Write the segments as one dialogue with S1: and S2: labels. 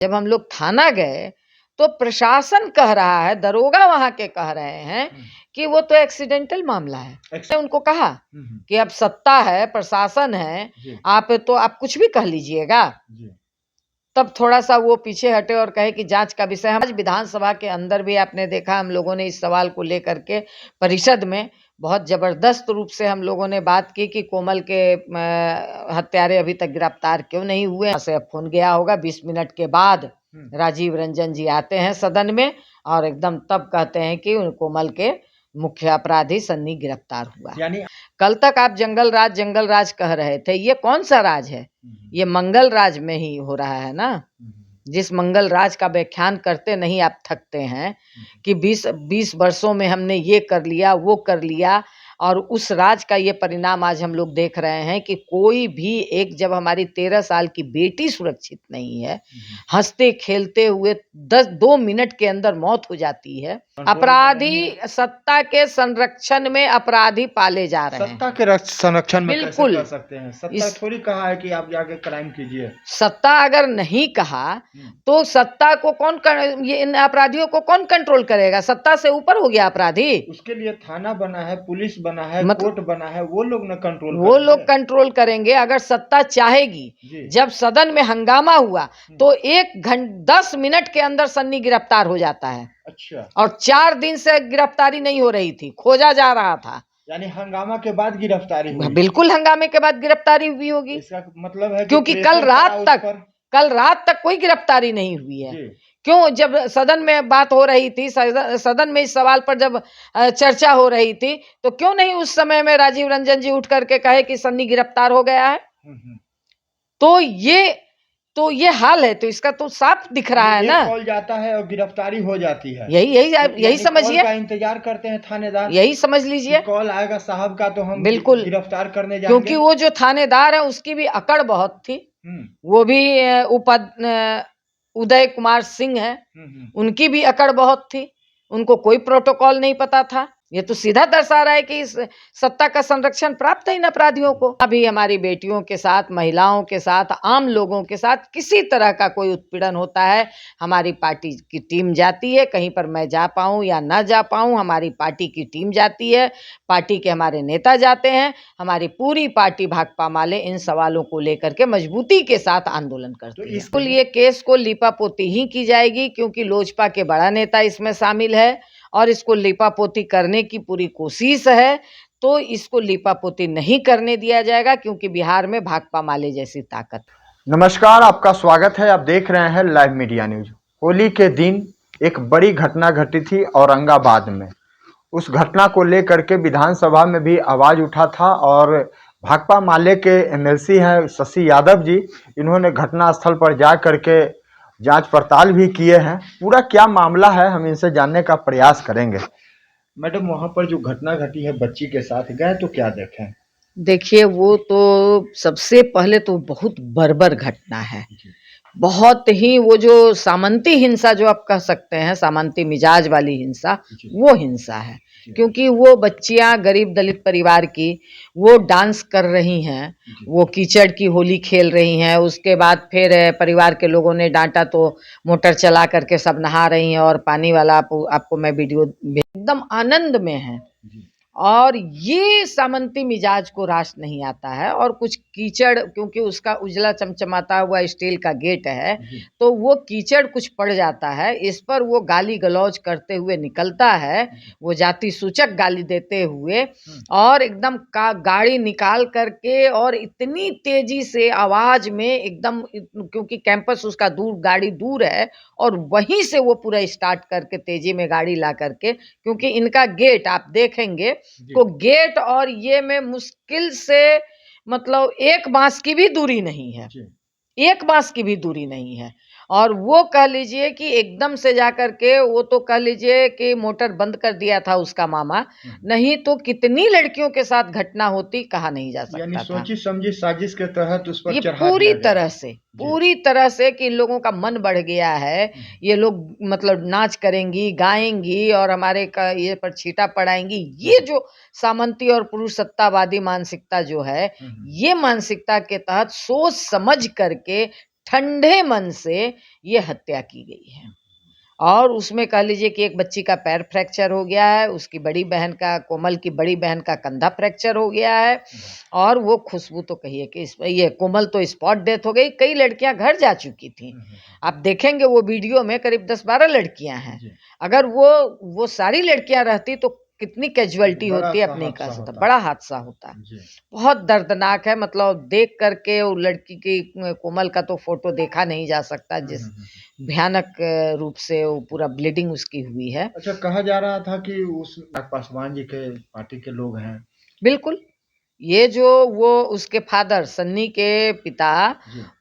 S1: जब हम लोग थाना गए तो प्रशासन कह रहा है, दरोगा वहां के कह रहे हैं कि वो तो एक्सीडेंटल मामला है। मैंने उनको कहा कि अब सत्ता है, प्रशासन है, आप कुछ भी कह लीजिएगा। तब थोड़ा सा वो पीछे हटे और कहे कि जांच का विषय। आज विधानसभा के अंदर भी आपने देखा, हम लोगों ने इस सवाल को लेकर के परिषद में बहुत जबरदस्त रूप से हम लोगों ने बात की कि कोमल के हत्यारे अभी तक गिरफ्तार क्यों नहीं हुए। से अब फोन गया होगा, 20 मिनट के बाद राजीव रंजन जी आते हैं सदन में और एकदम तब कहते हैं कि कोमल के मुख्य अपराधी सन्नी गिरफ्तार हुआ।
S2: यानी
S1: कल तक आप जंगल राज कह रहे थे, ये कौन सा राज है? ये मंगल राज में ही हो रहा है ना। जिस मंगल राज का व्याख्यान करते नहीं आप थकते हैं कि 20 वर्षों में हमने ये कर लिया, वो कर लिया, और उस राज का ये परिणाम आज हम लोग देख रहे हैं कि कोई भी एक, जब हमारी 13 साल की बेटी सुरक्षित नहीं है, हंसते खेलते हुए 2 मिनट के अंदर मौत हो जाती है। अपराधी, सत्ता के संरक्षण में अपराधी पाले जा रहे हैं।
S2: सत्ता के संरक्षण में कैसे
S1: बिल्कुल
S2: कर सकते हैं? सत्ता थोड़ी कहा है कि आप जाके क्राइम कीजिए।
S1: सत्ता अगर नहीं कहा तो सत्ता को ये इन अपराधियों को कौन कंट्रोल करेगा? सत्ता से ऊपर हो गया अपराधी।
S2: उसके लिए थाना बना है, पुलिस बना है, कोर्ट बना है, वो लोग न कंट्रोल
S1: वो लोग कंट्रोल करेंगे अगर सत्ता चाहेगी। जब सदन में हंगामा हुआ तो 10 मिनट के अंदर सन्नी गिरफ्तार हो जाता है।
S2: अच्छा।
S1: और 4 दिन से गिरफ्तारी नहीं हो रही थी, खोजा जा रहा था।
S2: यानी हंगामा के बाद गिरफ्तारी हुई?
S1: बिल्कुल, हंगामे के बाद गिरफ्तारी हुई होगी।
S2: इसका मतलब है
S1: क्योंकि कल रात तक कोई गिरफ्तारी नहीं हुई है। क्यों? जब सदन में बात हो रही थी, सदन में इस सवाल पर जब चर्चा हो रही थी, तो क्यों नहीं उस समय में राजीव रंजन जी उठ करके कहे कि सन्नी गिरफ्तार हो गया है? तो ये हाल है, तो इसका तो साफ दिख रहा है ना।
S2: कॉल जाता है और गिरफ्तारी हो जाती है।
S1: यही समझिए,
S2: का इंतजार करते हैं थानेदार।
S1: यही समझ लीजिए,
S2: कॉल आएगा साहब का तो हम
S1: बिल्कुल
S2: गिरफ्तार करने जाएंगे।
S1: क्योंकि वो जो थानेदार है उसकी भी अकड़ बहुत थी। वो भी उदय कुमार सिंह है, उनकी भी अकड़ बहुत थी। उनको कोई प्रोटोकॉल नहीं पता था। ये तो सीधा दर्शा रहा है कि इस सत्ता का संरक्षण प्राप्त है इन अपराधियों को। अभी हमारी बेटियों के साथ, महिलाओं के साथ, आम लोगों के साथ किसी तरह का कोई उत्पीड़न होता है, हमारी पार्टी की टीम जाती है। कहीं पर मैं जा पाऊं या ना जा पाऊं, हमारी पार्टी की टीम जाती है, पार्टी के हमारे नेता जाते हैं, हमारी पूरी पार्टी भाकपा माले इन सवालों को लेकर के मजबूती के साथ आंदोलन करती है। इसके लिए केस को लीपापोती ही की जाएगी, क्योंकि लोजपा के बड़ा नेता इसमें शामिल है और इसको लीपापोती करने की पूरी कोशिश है। तो इसको लीपापोती नहीं करने दिया जाएगा, क्योंकि बिहार में भाकपा माले जैसी ताकत।
S2: नमस्कार, आपका स्वागत है। आप देख रहे हैं लाइव मीडिया न्यूज। होली के दिन एक बड़ी घटना घटी थी औरंगाबाद में। उस घटना को लेकर के विधानसभा में भी आवाज उठा था और भाकपा माले के एमएलसी हैं शशि यादव जी, इन्होंने घटनास्थल पर जा करके जांच पड़ताल भी किए हैं। पूरा क्या मामला है हम इनसे जानने का प्रयास करेंगे। मैडम, वहां पर जो घटना घटी है बच्ची के साथ, गए तो क्या देखें?
S1: देखिए, वो तो सबसे पहले तो बहुत बर्बर घटना है। बहुत ही, वो जो सामंती हिंसा जो आप कह सकते हैं, सामंती मिजाज वाली हिंसा, वो हिंसा है। क्योंकि वो बच्चियां गरीब दलित परिवार की, वो डांस कर रही हैं, वो कीचड़ की होली खेल रही हैं। उसके बाद फिर परिवार के लोगों ने डांटा तो मोटर चला करके सब नहा रही हैं और पानी वाला आपको मैं वीडियो एकदम आनंद में है। और ये सामंती मिजाज को रास नहीं आता है। और कुछ कीचड़, क्योंकि उसका उजला चमचमाता हुआ स्टील का गेट है, तो वो कीचड़ कुछ पड़ जाता है, इस पर वो गाली गलौज करते हुए निकलता है, वो जाति सूचक गाली देते हुए, और एकदम गाड़ी निकाल करके और इतनी तेजी से आवाज में एकदम, क्योंकि कैंपस उसका दूर, गाड़ी दूर है, और वहीं से वो पूरा स्टार्ट करके तेजी में गाड़ी ला करके, क्योंकि इनका गेट आप देखेंगे तो गेट और ये में मुश्किल से मतलब 1 बांस की भी दूरी नहीं है, 1 बांस की भी दूरी नहीं है। और वो कह लीजिए कि एकदम से जाकर के, वो तो कह लीजिए कि मोटर बंद कर दिया था उसका मामा, नहीं तो कितनी लड़कियों के साथ घटना होती कहा नहीं जा सकता।
S2: यानी सोची समझी साजिश के तहत उस पर
S1: ये
S2: चढ़ा
S1: पूरी तरह से कि इन लोगों का मन बढ़ गया है। ये लोग मतलब नाच करेंगी, गाएंगी और हमारे का ये पर छीटा पड़ाएंगी। ये जो सामंती और पुरुष सत्तावादी मानसिकता जो है, ये मानसिकता के तहत सोच समझ करके ठंडे मन से ये हत्या की गई है। और उसमें कह लीजिए कि एक बच्ची का पैर फ्रैक्चर हो गया है, उसकी बड़ी बहन का, कोमल की बड़ी बहन का कंधा फ्रैक्चर हो गया है, और वो खुशबू तो कहिए कि ये कोमल तो स्पॉट डेथ हो गई। कई लड़कियां घर जा चुकी थी। आप देखेंगे वो वीडियो में करीब 10-12 लड़कियां हैं। अगर वो सारी लड़कियां रहती तो कितनी कैजुअलिटी होती है, अपनी कह सकता, बड़ा हादसा होता। बहुत दर्दनाक है। मतलब देख करके वो लड़की की, कोमल का तो फोटो देखा नहीं जा सकता, जिस भयानक रूप से वो पूरा ब्लीडिंग उसकी हुई है।
S2: अच्छा, कहा जा रहा था कि उस पासवान जी के पार्टी के लोग हैं।
S1: बिल्कुल, ये जो वो उसके फादर सन्नी के पिता,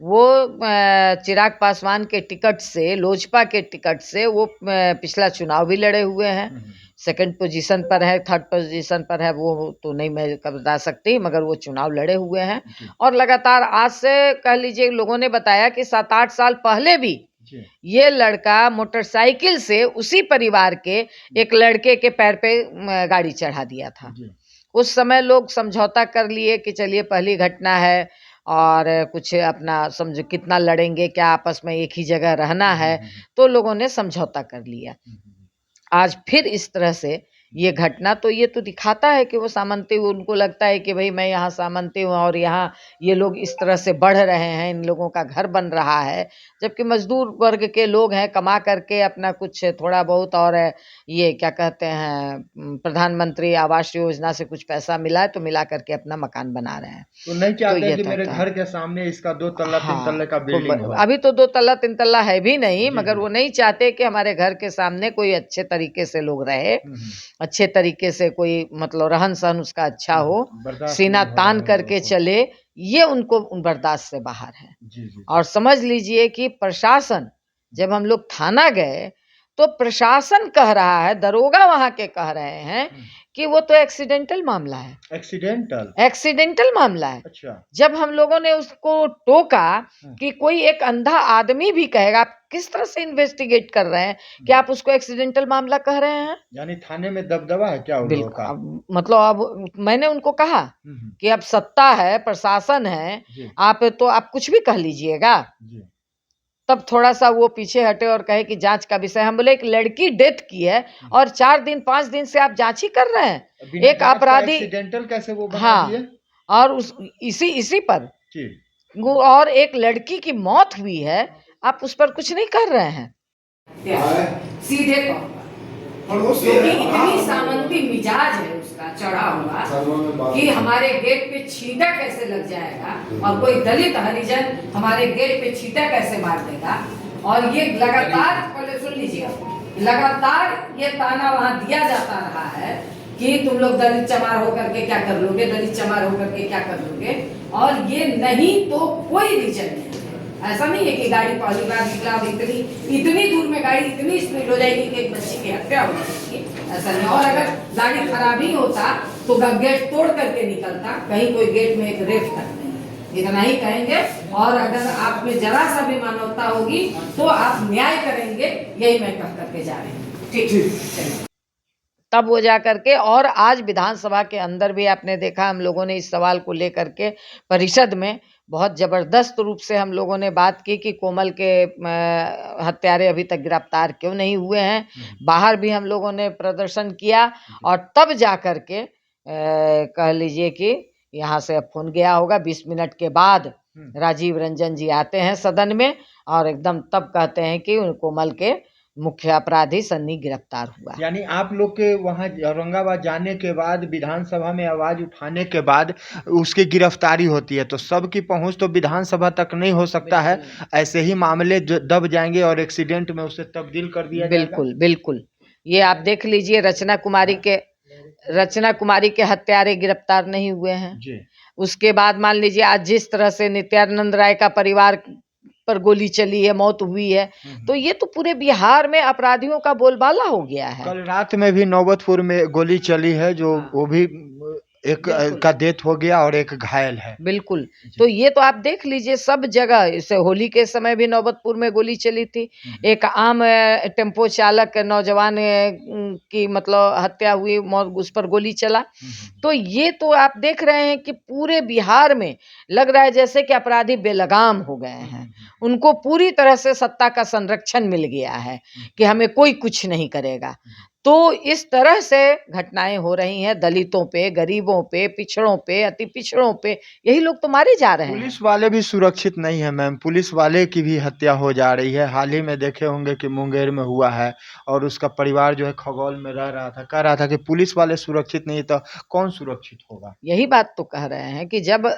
S1: वो चिराग पासवान के टिकट से, लोजपा के टिकट से वो पिछला चुनाव भी लड़े हुए हैं। सेकंड पोजीशन पर है, थर्ड पोजीशन पर है, वो तो नहीं मैं बता सकती, मगर वो चुनाव लड़े हुए हैं। और लगातार आज से कह लीजिए लोगों ने बताया कि 7-8 साल पहले भी ये लड़का मोटरसाइकिल से उसी परिवार के एक लड़के के पैर पे गाड़ी चढ़ा दिया था। उस समय लोग समझौता कर लिए कि चलिए पहली घटना है, और कुछ अपना समझो कितना लड़ेंगे, क्या आपस में एक ही जगह रहना है, तो लोगों ने समझौता कर लिया। आज फिर इस तरह से ये घटना, तो ये तो दिखाता है कि वो सामंती, उनको लगता है कि भाई मैं यहाँ सामंती हूँ और यहाँ ये लोग इस तरह से बढ़ रहे हैं, इन लोगों का घर बन रहा है, जबकि मजदूर वर्ग के लोग हैं, कमा करके अपना कुछ थोड़ा बहुत, और ये क्या कहते हैं, प्रधानमंत्री आवास योजना से कुछ पैसा मिला है तो मिला करके अपना मकान बना रहे हैं।
S2: तो नहीं चाहते
S1: तो
S2: कि मेरे घर के सामने इसका 2 तल्ला 3 तल्ले का बिल्डिंग हो।
S1: अभी तो 2 तल्ला 3 तल्ला है भी नहीं, मगर वो नहीं चाहते कि हमारे घर के सामने कोई अच्छे तरीके से लोग रहे, अच्छे तरीके से कोई मतलब रहन सहन उसका अच्छा हो, सीना तान करके चले, ये उनको बर्दाश्त से बाहर है। और समझ लीजिए कि प्रशासन, जब हम लोग थाना गए तो प्रशासन कह रहा है, दरोगा वहां के कह रहे हैं कि वो तो एक्सीडेंटल मामला है। एक्सीडेंटल मामला है।
S2: अच्छा।
S1: जब हम लोगों ने उसको टोका कि कोई एक अंधा आदमी भी कहेगा, आप किस तरह से इन्वेस्टिगेट कर रहे हैं कि आप उसको एक्सीडेंटल मामला कह रहे हैं?
S2: यानी थाने में दबदबा है क्या उन लोगों का?
S1: मतलब अब मैंने उनको कहा कि अब सत्ता है, प्रशासन है, आप तो आप कुछ भी कह लीजिएगा। तब थोड़ा सा वो पीछे हटे और कहे कि जांच का विषय। हम बोले एक लड़की डेथ की है और 4-5 दिन से आप जांच ही कर रहे हैं। एक अपराधी
S2: एक्सीडेंटल कैसे वो बना
S1: हाँ
S2: दिए?
S1: और उस इसी पर और एक लड़की की मौत हुई है, आप उस पर कुछ नहीं कर रहे हैं। सीधे क्योंकि इतनी सामंती मिजाज है उसका चढ़ा हुआ कि हमारे गेट पे छींटा कैसे लग जाएगा और कोई दलित हरिजन हमारे गेट पे छींटा कैसे मार देगा। और ये लगातार, पहले सुन लीजिए, लगातार ये ताना वहां दिया जाता रहा है कि तुम लोग दलित चमार होकर के क्या कर लोगे, दलित चमार होकर के क्या कर लोगे। और ये नहीं तो कोई रीजन नहीं। ऐसा नहीं है कि गाड़ी पहली बार निकला और इतनी दूर में गाड़ी इतनी स्पीड हो जाएगी कि एक बच्ची की हत्या हो जाएगी, ऐसा नहीं। और अगर गाड़ी खराब ही होता तो गेट तोड़ करके निकलता, कहीं कोई गेट में एक रेप कर देंगे, इतना ही कहेंगे। और अगर आप में जरा सा भी मानवता होगी तो आप न्याय करेंगे, यही मैं कह करके जा रही हूँ। ठीक, तब वो जा करके। और आज विधानसभा के अंदर भी आपने देखा, हम लोगों ने इस सवाल को लेकर के परिषद में बहुत जबरदस्त रूप से हम लोगों ने बात की कि कोमल के हत्यारे अभी तक गिरफ्तार क्यों नहीं हुए हैं। बाहर भी हम लोगों ने प्रदर्शन किया और तब जा करके कह लीजिए कि यहाँ से अब फोन गया होगा 20 मिनट के बाद राजीव रंजन जी आते हैं सदन में और एकदम तब कहते हैं कि कोमल के मुख्य अपराधी सन्नी गिरफ्तार हुआ।
S2: यानी आप लोग के वहां औरंगाबाद जाने के बाद, विधानसभा में आवाज उठाने के बाद उसकी गिरफ्तारी होती है, तो सबकी पहुंच तो विधानसभा तक नहीं हो सकता है। ऐसे ही मामले दब जाएंगे और एक्सीडेंट में उसे तब्दील कर दिया जाएगा।
S1: बिल्कुल बिल्कुल। ये आप देख लीजिए, रचना कुमारी के हत्यारे गिरफ्तार नहीं हुए हैं जी। उसके बाद मान लीजिए आज जिस तरह से नित्यानंद राय का परिवार पर गोली चली है, मौत हुई है, तो ये तो पूरे बिहार में अपराधियों का बोलबाला हो गया है।
S2: कल रात में भी नौबतपुर में गोली चली है, जो वो भी एक
S1: बिल्कुल।
S2: का डेथ हो गया और एक घायल है।
S1: बिल्कुल। तो ये तो आप देख लीजिए सब जगह, इसे होली के समय भी नौबतपुर में गोली चली थी। एक आम टेम्पो चालक नौजवान की मतलब हत्या हुई, उस पर गोली चला। तो ये तो आप देख रहे हैं कि पूरे बिहार में लग रहा है जैसे कि अपराधी बेलगाम हो गए हैं। उनको पूरी तरह से सत्ता का संरक्षण मिल गया है कि हमें कोई कुछ नहीं करेगा। तो इस तरह से घटनाएं हो रही हैं दलितों पे, गरीबों पे, पिछड़ों पे, अति पिछड़ों पे, यही लोग तो मारे जा रहे हैं।
S2: पुलिस वाले भी सुरक्षित नहीं है मैम, पुलिस वाले की भी हत्या हो जा रही है। हाल ही में देखे होंगे कि मुंगेर में हुआ है और उसका परिवार जो है खगौल में रह रहा था, कह रहा था कि पुलिस वाले सुरक्षित नहीं तो कौन सुरक्षित होगा।
S1: यही बात तो कह रहे हैं कि जब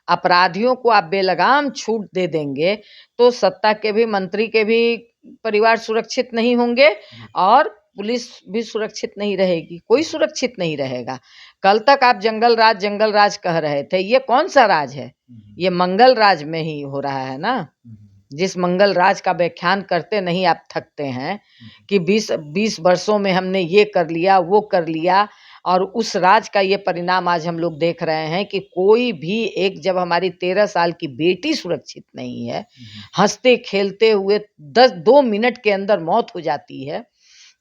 S1: अपराधियों को आप बेलगाम छूट दे देंगे तो सत्ता के भी, मंत्री के भी परिवार सुरक्षित नहीं होंगे और पुलिस भी सुरक्षित नहीं रहेगी, कोई सुरक्षित नहीं रहेगा। कल तक आप जंगल राज कह रहे थे, ये कौन सा राज है? ये मंगल राज में ही हो रहा है ना। जिस मंगल राज का व्याख्यान करते नहीं आप थकते हैं कि 20 वर्षों में हमने ये कर लिया, वो कर लिया, और उस राज का ये परिणाम आज हम लोग देख रहे हैं कि कोई भी एक, जब हमारी 13 साल की बेटी सुरक्षित नहीं है, हंसते खेलते हुए 2 मिनट के अंदर मौत हो जाती है,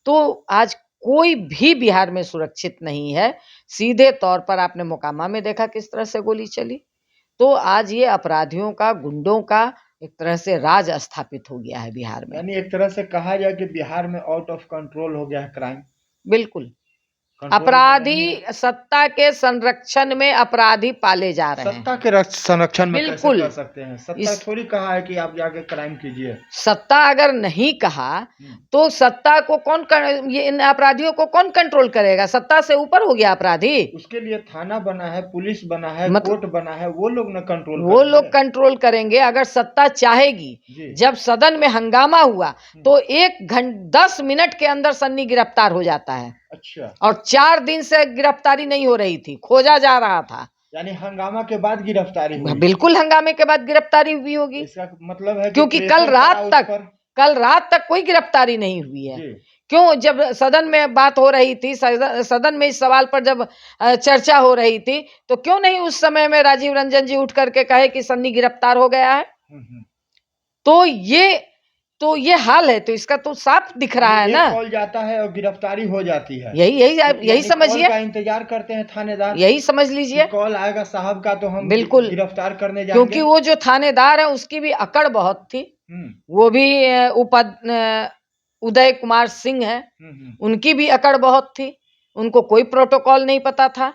S1: तो आज कोई भी बिहार में सुरक्षित नहीं है। सीधे तौर पर आपने मोकामा में देखा किस तरह से गोली चली। तो आज ये अपराधियों का, गुंडों का एक तरह से राज स्थापित हो गया है बिहार में।
S2: यानी एक तरह से कहा जाए कि बिहार में आउट ऑफ कंट्रोल हो गया है क्राइम।
S1: बिल्कुल।
S2: कंट्रोल में नहीं
S1: अपराधी,
S2: है।
S1: सत्ता के संरक्षण में अपराधी पाले जा रहे हैं।
S2: सत्ता के संरक्षण में कैसे
S1: बिल्कुल।
S2: कर सकते हैं? सत्ता थोड़ी कहा है कि आप जाके क्राइम कीजिए।
S1: सत्ता अगर नहीं कहा तो सत्ता को ये इन अपराधियों को कौन कंट्रोल करेगा? सत्ता से ऊपर हो गया अपराधी।
S2: उसके लिए थाना बना है, पुलिस बना है,
S1: मतलब
S2: कोर्ट बना है, वो लोग ना कंट्रोल
S1: वो
S2: करेंगे।
S1: लोग कंट्रोल करेंगे अगर सत्ता चाहेगी।
S2: जी।
S1: जब सदन में हंगामा हुआ तो 10 मिनट के अंदर सन्नी गिरफ्तार हो जाता है।
S2: अच्छा।
S1: और 4 दिन से गिरफ्तारी नहीं हो रही थी, खोजा जा रहा था।
S2: यानी हंगामा के बाद गिरफ्तारी हुई।
S1: बिल्कुल हंगामे के बाद गिरफ्तारी हुई होगी,
S2: इसका मतलब है कि
S1: क्योंकि
S2: प्रेशर पड़ा उस
S1: कल रात तक कोई गिरफ्तारी नहीं हुई है।
S2: जी।
S1: क्यों? जब सदन में बात हो रही थी, सदन में इस सवाल पर जब चर्चा हो रही थी, तो क्यों नहीं उस समय में राजीव रंजन जी उठ करके कहे कि सन्नी गिरफ्तार हो गया है? तो ये हाल है, तो इसका तो साफ दिख रहा है ना।
S2: कॉल जाता है और गिरफ्तारी हो जाती है।
S1: यही समझिए,
S2: का इंतजार करते हैं थानेदार।
S1: यही समझ लीजिए।
S2: कॉल आएगा साहब का तो हम
S1: बिल्कुल
S2: गिरफ्तार करने जाएंगे।
S1: क्योंकि वो जो थानेदार है उसकी भी अकड़ बहुत थी। वो भी उदय कुमार सिंह है, उनकी भी अकड़ बहुत थी। उनको कोई प्रोटोकॉल नहीं पता था।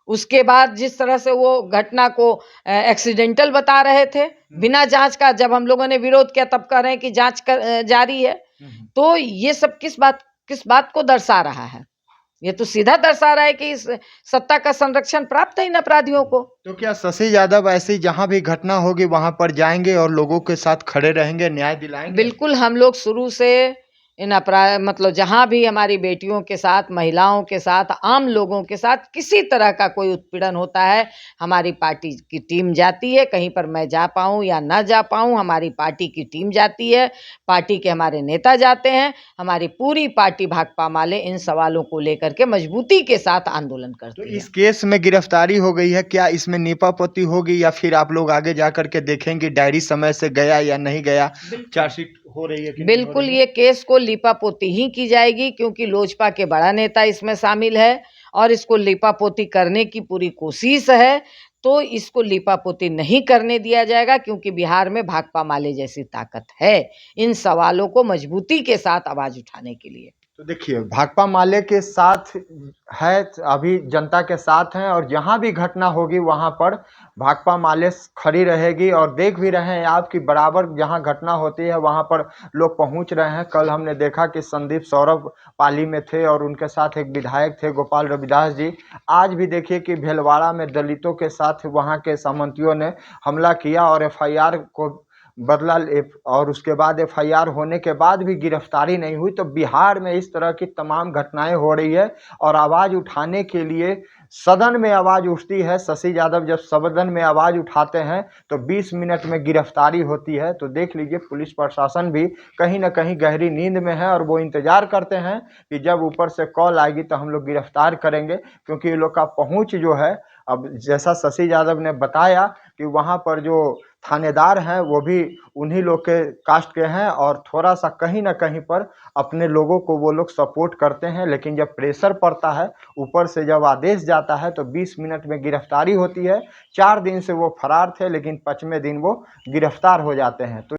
S1: उसके बाद जिस तरह से वो घटना को एक्सीडेंटल बता रहे थे बिना जांच का, जब हम लोगों ने विरोध किया तब कह रहे हैं कि जांच जारी है। तो ये सब किस बात को दर्शा रहा है? ये तो सीधा दर्शा रहा है कि इस सत्ता का संरक्षण प्राप्त है इन अपराधियों को।
S2: तो क्या शशि यादव ऐसी जहां भी घटना होगी वहां पर जाएंगे और लोगों के साथ खड़े रहेंगे, न्याय दिलाएंगे?
S1: बिल्कुल, हम लोग शुरू से इन अपराध मतलब जहां भी हमारी बेटियों के साथ, महिलाओं के साथ, आम लोगों के साथ किसी तरह का कोई उत्पीड़न होता है, हमारी पार्टी की टीम जाती है। कहीं पर मैं जा पाऊं या ना जा पाऊं, हमारी पार्टी की टीम जाती है, पार्टी के हमारे नेता जाते हैं। हमारी पूरी पार्टी भाकपा माले इन सवालों को लेकर के मजबूती के साथ आंदोलन करती है।
S2: तो इस केस में गिरफ्तारी हो गई है, क्या इसमें नीपापोती होगी या फिर आप लोग आगे जा करके देखेंगे डायरी समय से गया या नहीं गया, चार्जशीट हो रही है कि नहीं हो
S1: बिल्कुल,
S2: रही है?
S1: ये केस को लीपापोती ही की जाएगी क्योंकि लोजपा के बड़ा नेता इसमें शामिल है और इसको लीपापोती करने की पूरी कोशिश है। तो इसको लीपापोती नहीं करने दिया जाएगा क्योंकि बिहार में भाकपा माले जैसी ताकत है इन सवालों को मजबूती के साथ आवाज उठाने के लिए।
S2: तो देखिए, भाकपा माले के साथ है, अभी जनता के साथ हैं और जहां भी घटना होगी वहां पर भाकपा माले खड़ी रहेगी। और देख भी रहे हैं आप कि बराबर जहां घटना होती है वहां पर लोग पहुंच रहे हैं। कल हमने देखा कि संदीप सौरभ पाली में थे और उनके साथ एक विधायक थे गोपाल रविदास जी। आज भी देखिए कि भीलवाड़ा में दलितों के साथ वहां के सामंतियों ने हमला किया और एफआईआर को बदला और उसके बाद एफआईआर होने के बाद भी गिरफ्तारी नहीं हुई। तो बिहार में इस तरह की तमाम घटनाएं हो रही है और आवाज़ उठाने के लिए सदन में आवाज़ उठती है। शशि यादव जब सदन में आवाज़ उठाते हैं तो 20 मिनट में गिरफ्तारी होती है। तो देख लीजिए पुलिस प्रशासन भी कहीं ना कहीं गहरी नींद में है और वो इंतजार करते हैं कि जब ऊपर से कॉल आएगी तो हम लोग गिरफ्तार करेंगे, क्योंकि ये लोग का पहुंच जो है, अब जैसा शशि यादव ने बताया कि वहाँ पर जो थानेदार हैं वो भी उन्हीं लोग के कास्ट के हैं और थोड़ा सा कहीं ना कहीं पर अपने लोगों को वो लोग सपोर्ट करते हैं। लेकिन जब प्रेशर पड़ता है, ऊपर से जब आदेश जाता है, तो 20 मिनट में गिरफ्तारी होती है। 4 दिन से वो फरार थे, लेकिन 5वें दिन वो गिरफ्तार हो जाते हैं। तो